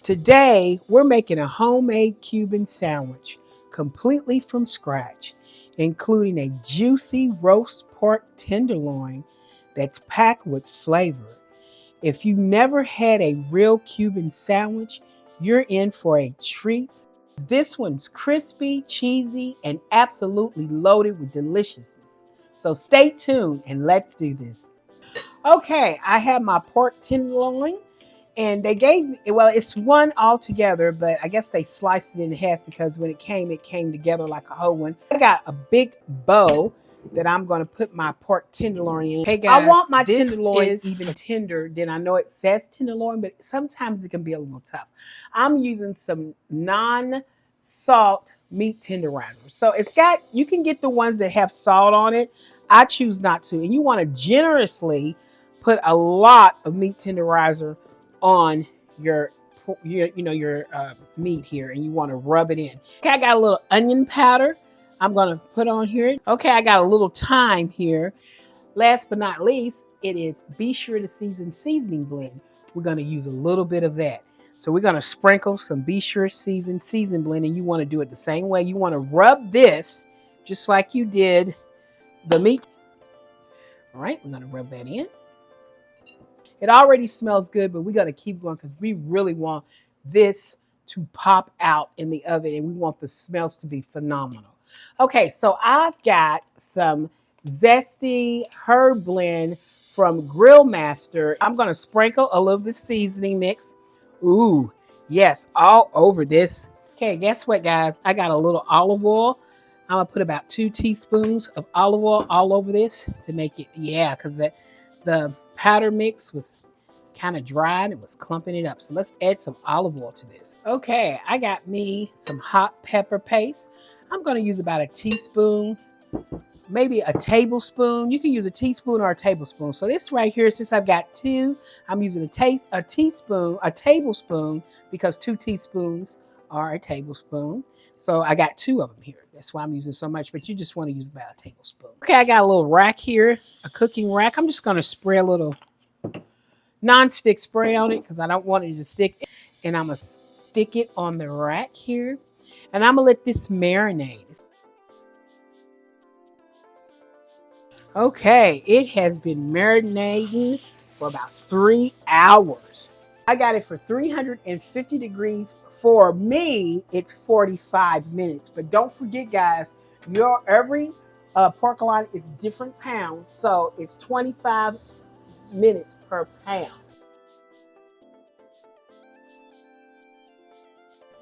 Today, we're making a homemade Cuban sandwich completely from scratch, including a juicy roast pork tenderloin that's packed with flavor. If you never had a real Cuban sandwich, you're in for a treat. This one's crispy, cheesy, and absolutely loaded with deliciousness. So stay tuned and let's do this. Okay, I have my pork tenderloin. And they gave me, well, it's one altogether, but I guess they sliced it in half because when it came together like a whole one. I got a big bowl that I'm going to put my pork tenderloin in. Hey I guys, want my this tenderloin is even tender than I know it says tenderloin, but sometimes it can be a little tough. I'm using some non-salt meat tenderizer. So it's got, you can get the ones that have salt on it. I choose not to. And you want to generously put a lot of meat tenderizer on your meat here, and you want to rub it in. Okay, I got a little onion powder I'm gonna put on here. Okay, I got a little thyme here. Last but not least, it is Be Sure to Seasoning Blend. We're gonna use a little bit of that. So we're gonna sprinkle some Be Sure Season Blend, and you want to do it the same way. You want to rub this just like you did the meat. All right, we're gonna rub that in. It already smells good, but we're going to keep going because we really want this to pop out in the oven and we want the smells to be phenomenal. Okay, so I've got some Zesty Herb Blend from Grill Master. I'm going to sprinkle a little bit of seasoning mix. Ooh, yes, all over this. Okay, guess what, guys? I got a little olive oil. I'm going to put about 2 teaspoons of olive oil all over this to make it, yeah, because the powder mix was kind of dry and it was clumping it up. So let's add some olive oil to this. Okay, I got me some hot pepper paste. I'm going to use about a teaspoon, maybe a tablespoon. You can use a teaspoon or a tablespoon. So this right here, since I've got 2, I'm using a tablespoon, because 2 teaspoons are a tablespoon. So I got 2 of them here. That's why I'm using so much, but you just want to use about a tablespoon. Okay, I got a little rack here, a cooking rack. I'm just going to spray a little non-stick spray on it because I don't want it to stick. And I'm going to stick it on the rack here. And I'm going to let this marinate. Okay, it has been marinating for about 3 hours. I got it for 350 degrees. For me, it's 45 minutes. But don't forget, guys, every pork loin is different pounds. So it's 25 minutes per pound.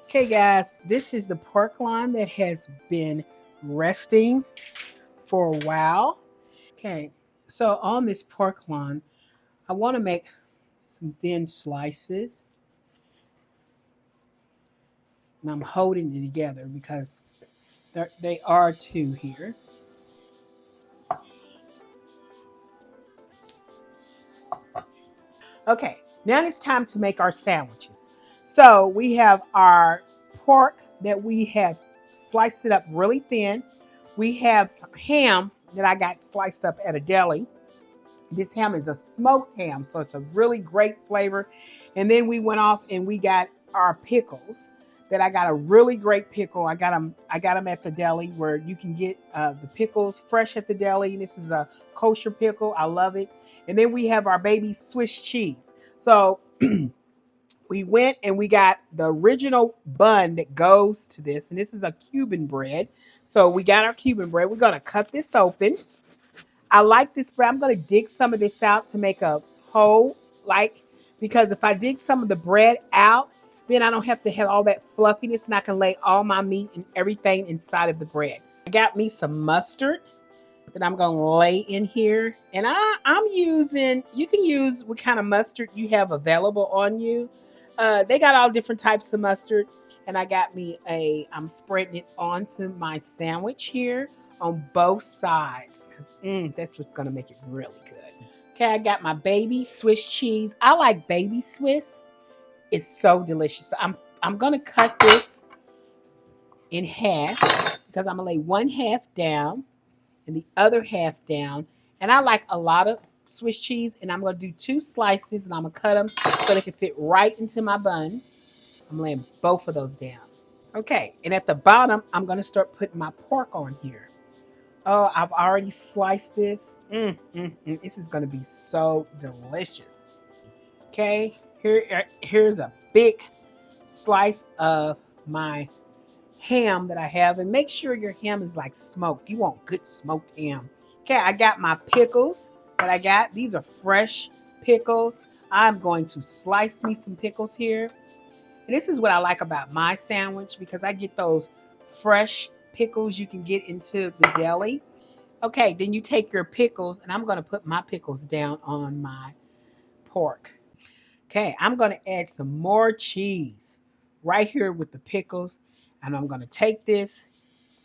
Okay, guys, this is the pork loin that has been resting for a while. Okay, so on this pork loin, I want to make some thin slices. And I'm holding it together because they are 2 here. Okay, now it's time to make our sandwiches. So we have our pork that we have sliced it up really thin. We have some ham that I got sliced up at a deli. This ham is a smoked ham, so it's a really great flavor. And then we went off and we got our pickles that I got a really great pickle. I got them at the deli where you can get the pickles fresh at the deli. This is a kosher pickle. I love it. And then we have our baby Swiss cheese. So we went and we got the original bun that goes to this. And this is a Cuban bread. So we got our Cuban bread. We're going to cut this open. I like this bread. I'm going to dig some of this out to make a whole, because if I dig some of the bread out, then I don't have to have all that fluffiness and I can lay all my meat and everything inside of the bread. I got me some mustard that I'm going to lay in here. And I'm using, you can use what kind of mustard you have available on you. They got all different types of mustard. And I got me I'm spreading it onto my sandwich here on both sides because that's what's going to make it really good. Okay, I got my baby Swiss cheese. I like baby Swiss. It's so delicious. So I'm going to cut this in half because I'm going to lay one half down and the other half down. And I like a lot of Swiss cheese, and I'm going to do 2 slices and I'm going to cut them so they can fit right into my bun. I'm laying both of those down. Okay, and at the bottom, I'm gonna start putting my pork on here. Oh, I've already sliced this. This is gonna be so delicious. Okay, here's a big slice of my ham that I have, and make sure your ham is like smoked. You want good smoked ham. Okay, I got my pickles that I got. These are fresh pickles. I'm going to slice me some pickles here. And this is what I like about my sandwich because I get those fresh pickles you can get into the deli. Okay, then you take your pickles, and I'm going to put my pickles down on my pork. Okay, I'm going to add some more cheese right here with the pickles. And I'm going to take this,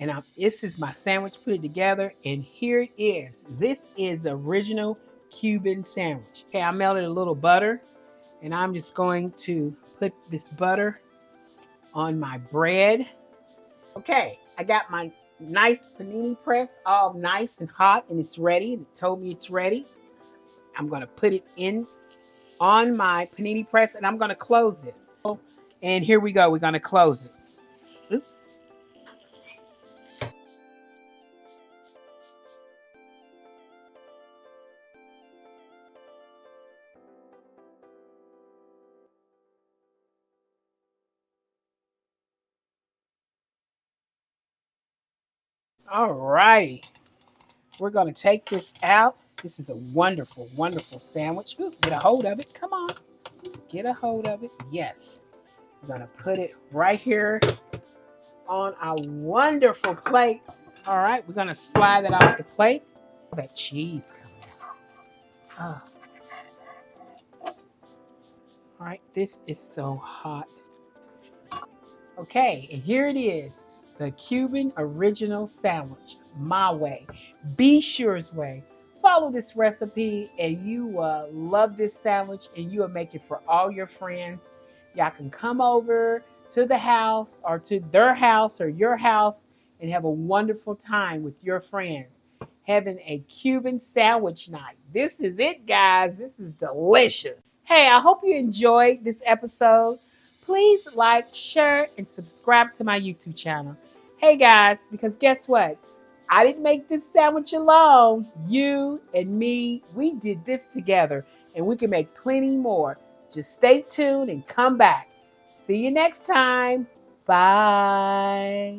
and this is my sandwich, put it together, and here it is. This is the original Cuban sandwich. Okay, I melted a little butter, and I'm just going to put this butter on my bread. Okay, I got my nice panini press all nice and hot, and it's ready. It told me it's ready. I'm going to put it in on my panini press, and I'm going to close this. And here we go. We're going to close it. Oops. All righty. We're going to take this out. This is a wonderful, wonderful sandwich. Ooh, get a hold of it. Come on. Get a hold of it. Yes. We're going to put it right here on our wonderful plate. All right. We're going to slide it off the plate. That cheese coming out. Oh. All right. This is so hot. Okay, and here it is, the Cuban original sandwich, my way, Be Sure's way. Follow this recipe and you will love this sandwich, and you will make it for all your friends. Y'all can come over to the house or to their house or your house and have a wonderful time with your friends having a Cuban sandwich night. This is it, guys. This is delicious. Hey, I hope you enjoyed this episode. Please like, share, and subscribe to my YouTube channel. Hey guys, because guess what? I didn't make this sandwich alone. You and me, we did this together, and we can make plenty more. Just stay tuned and come back. See you next time. Bye.